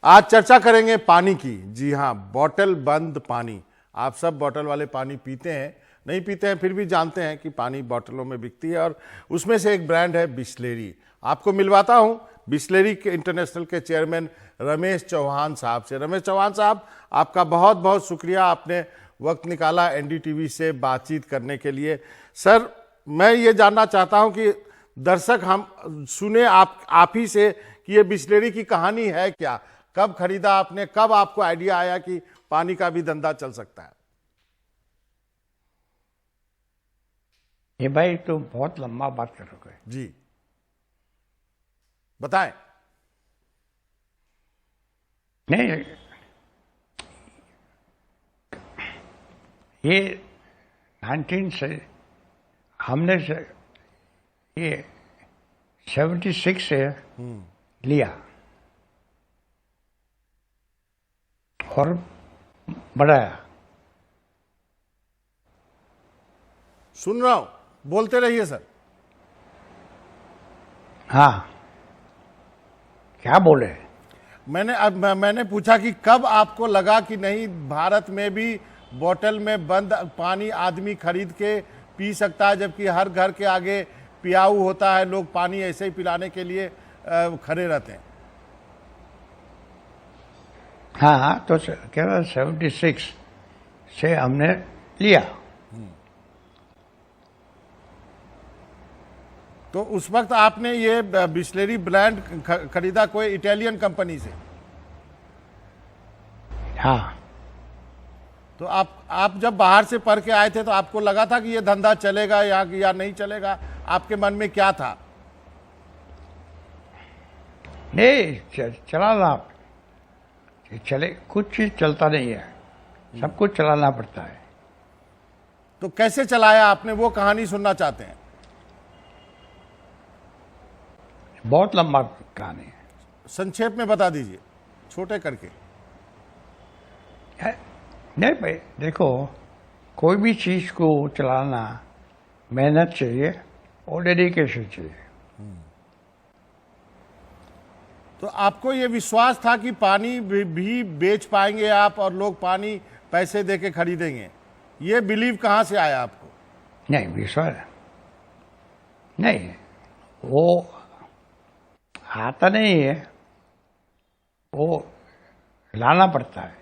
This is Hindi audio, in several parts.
आज चर्चा करेंगे पानी की। जी हाँ, बॉटल बंद पानी। आप सब बॉटल वाले पानी पीते हैं, नहीं पीते हैं फिर भी जानते हैं कि पानी बॉटलों में बिकती है, और उसमें से एक ब्रांड है बिसलेरी। आपको मिलवाता हूं बिसलेरी के इंटरनेशनल के चेयरमैन रमेश चौहान साहब से। रमेश चौहान साहब, आपका बहुत बहुत शुक्रिया, आपने वक्त निकाला एनडीटीवी से बातचीत करने के लिए। सर, मैं ये जानना चाहता हूं कि दर्शक हम सुने आप ही से कि ये बिसलेरी की कहानी है क्या, कब खरीदा आपने, कब आपको आइडिया आया कि पानी का भी धंधा चल सकता है? ये भाई तो बहुत लंबा बात करोगे जी, बताएं। नहीं, ये 19 से हमने से ये 76 से लिया और बढ़ाया। सुन रहा हूं, बोलते रहिए सर। हाँ, क्या बोले? मैंने पूछा कि कब आपको लगा कि नहीं, भारत में भी बोतल में बंद पानी आदमी खरीद के पी सकता है, जबकि हर घर के आगे पियाऊ होता है, लोग पानी ऐसे ही पिलाने के लिए खड़े रहते हैं। हाँ, तो केवल 76 से हमने लिया। तो उस वक्त आपने ये बिसलेरी ब्रांड खरीदा कोई इटालियन कंपनी से? हाँ। तो आप जब बाहर से पढ़ के आए थे तो आपको लगा था कि ये धंधा चलेगा या नहीं चलेगा? आपके मन में क्या था? नहीं, चला ना, चले, कुछ चीज चलता नहीं है, सब कुछ चलाना पड़ता है। तो कैसे चलाया आपने, वो कहानी सुनना चाहते हैं। बहुत लंबा कहानी है, संक्षेप में बता दीजिए, छोटे करके। नहीं भाई, देखो, कोई भी चीज को चलाना मेहनत चाहिए और डेडिकेशन चाहिए। तो आपको ये विश्वास था कि पानी भी बेच पाएंगे आप और लोग पानी पैसे देके खरीदेंगे, ये बिलीव कहाँ से आया आपको? नहीं, विश्वास नहीं, वो आता नहीं है, वो लाना पड़ता है।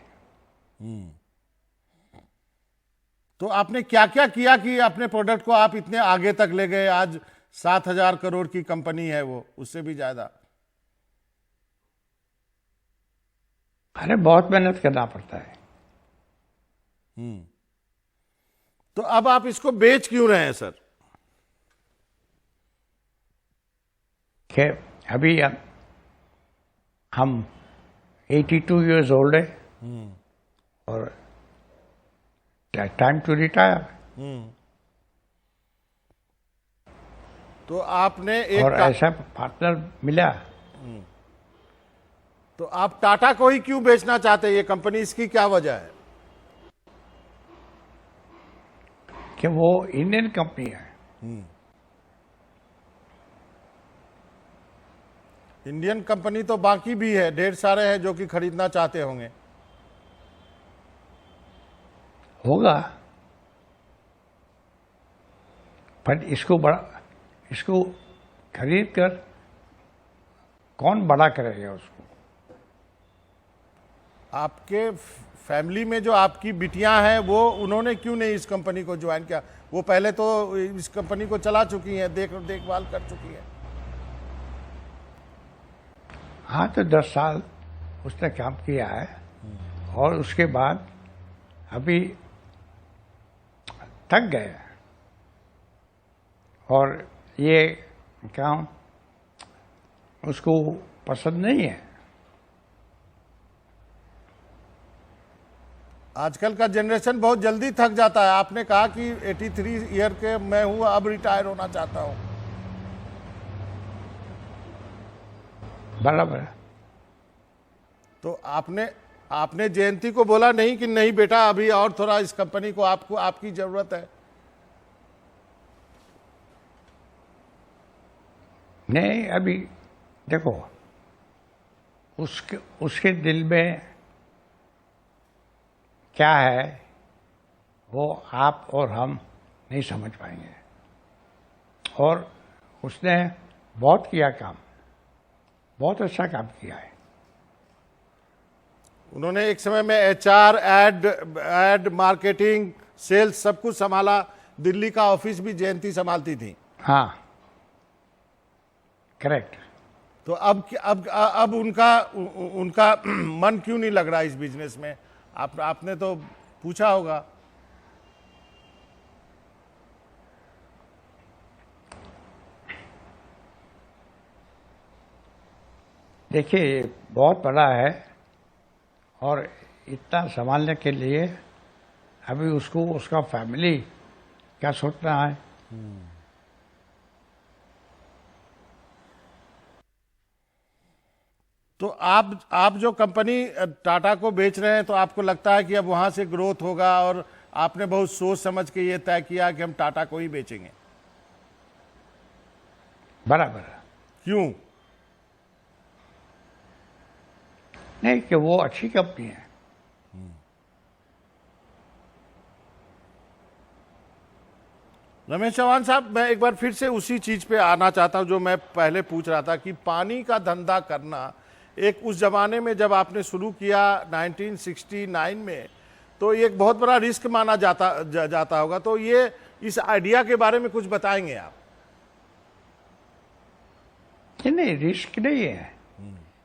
तो आपने क्या क्या किया कि अपने प्रोडक्ट को आप इतने आगे तक ले गए? आज 7,000 करोड़ की कंपनी है वो, उससे भी ज्यादा। अरे बहुत मेहनत करना पड़ता है। तो अब आप इसको बेच क्यों रहे हैं सर? कि अभी हम 82 years old है और टाइम टू रिटायर। तो आपने एक और ऐसा पार्टनर मिला। तो आप टाटा को ही क्यों बेचना चाहते हैं ये कंपनी, इसकी क्या वजह है? कि वो इंडियन कंपनी है। इंडियन कंपनी तो बाकी भी है, ढेर सारे हैं जो कि खरीदना चाहते होंगे। होगा, पर इसको खरीद कर कौन बड़ा करेगा उसको? आपके फैमिली में जो आपकी बिटियां हैं, वो उन्होंने क्यों नहीं इस कंपनी को ज्वाइन किया? वो पहले तो इस कंपनी को चला चुकी हैं, देखभाल कर चुकी हैं। हाँ, तो 10 साल उसने काम किया है और उसके बाद अभी थक गए और ये काम उसको पसंद नहीं है। आजकल का जनरेशन बहुत जल्दी थक जाता है। आपने कहा कि 83 ईयर के मैं हूं, अब रिटायर होना चाहता हूं। बराबर है। तो आपने जयंती को बोला नहीं कि नहीं बेटा, अभी और थोड़ा इस कंपनी को आपकी जरूरत है? नहीं, अभी देखो, उसके दिल में क्या है वो आप और हम नहीं समझ पाएंगे। और उसने बहुत किया काम, बहुत अच्छा काम किया है। उन्होंने एक समय में HR, एड मार्केटिंग, सेल्स सब कुछ संभाला। दिल्ली का ऑफिस भी जयंती संभालती थी। हाँ, करेक्ट। तो अब उनका मन क्यों नहीं लग रहा इस बिजनेस में? आपने तो पूछा होगा। देखिए, बहुत बड़ा है और इतना संभालने के लिए अभी उसको उसका फैमिली क्या सोचना है। तो आप जो कंपनी टाटा को बेच रहे हैं, तो आपको लगता है कि अब वहां से ग्रोथ होगा, और आपने बहुत सोच समझ के ये तय किया कि हम टाटा को ही बेचेंगे? बराबर। क्यों? नहीं कि वो अच्छी कंपनी है। रमेश चौहान साहब, मैं एक बार फिर से उसी चीज पे आना चाहता हूं जो मैं पहले पूछ रहा था कि पानी का धंधा करना एक उस जमाने में जब आपने शुरू किया 1969 में, तो ये एक बहुत बड़ा रिस्क माना जाता होगा। तो ये इस आइडिया के बारे में कुछ बताएंगे आप? नहीं, रिस्क नहीं है।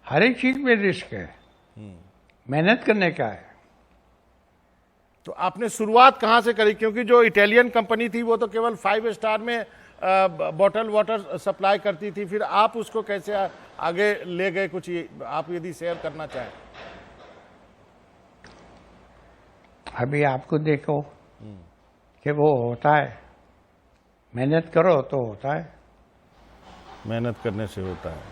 हर एक चीज में रिस्क है, मेहनत करने का है। तो आपने शुरुआत कहाँ से करी? क्योंकि जो इटालियन कंपनी थी वो तो केवल 5 स्टार में बॉटल वाटर सप्लाई करती थी, फिर आप उसको कैसे आगे ले गए? कुछ आप यदि शेयर करना चाहें। अभी आपको देखो कि वो होता है, मेहनत करो तो होता है। मेहनत करने से होता है।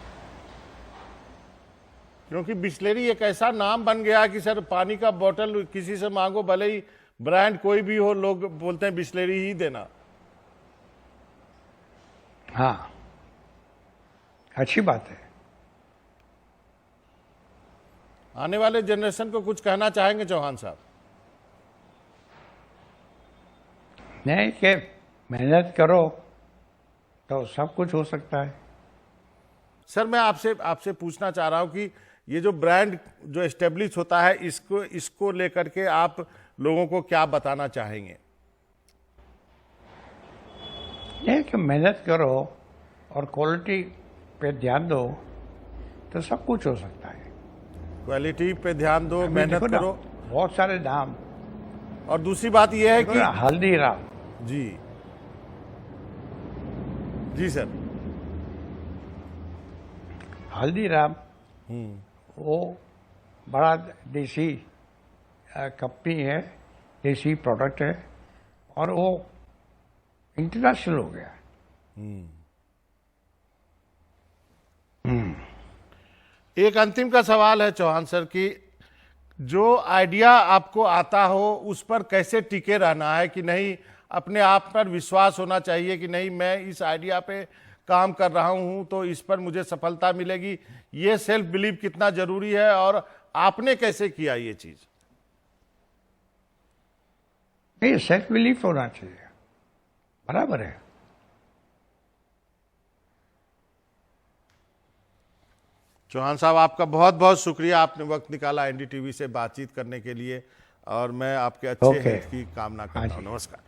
क्योंकि बिस्लेरी एक ऐसा नाम बन गया कि सर पानी का बोतल किसी से मांगो, भले ही ब्रांड कोई भी हो, लोग बोलते हैं बिस्लेरी ही देना। हाँ, अच्छी बात है। आने वाले जनरेशन को कुछ कहना चाहेंगे चौहान साहब? नहीं कि मेहनत करो तो सब कुछ हो सकता है। सर, मैं आपसे पूछना चाह रहा हूं कि ये जो ब्रांड जो एस्टेब्लिश होता है, इसको लेकर के आप लोगों को क्या बताना चाहेंगे? ये कि मेहनत करो और क्वालिटी पे ध्यान दो तो सब कुछ हो सकता है। क्वालिटी पे ध्यान दो, अभी मेहनत देखो ना, करो। बहुत सारे नाम। और दूसरी बात यह है देखो कि ना, हल्दीराम। जी जी सर। हल्दीराम वो बड़ा देसी कंपनी है, देसी प्रोडक्ट है, और वो इंटरनेशनल हो गया। एक अंतिम का सवाल है चौहान सर कि जो आइडिया आपको आता हो उस पर कैसे टिके रहना है, कि नहीं अपने आप पर विश्वास होना चाहिए कि नहीं मैं इस आइडिया पे काम कर रहा हूं तो इस पर मुझे सफलता मिलेगी? ये सेल्फ बिलीव कितना जरूरी है, और आपने कैसे किया ये चीज? नहीं, सेल्फ बिलीफ होना चाहिए। बराबर है। चौहान साहब, आपका बहुत बहुत शुक्रिया, आपने वक्त निकाला NDTV से बातचीत करने के लिए, और मैं आपके अच्छे Okay. हेल्थ की कामना करता हूँ। नमस्कार।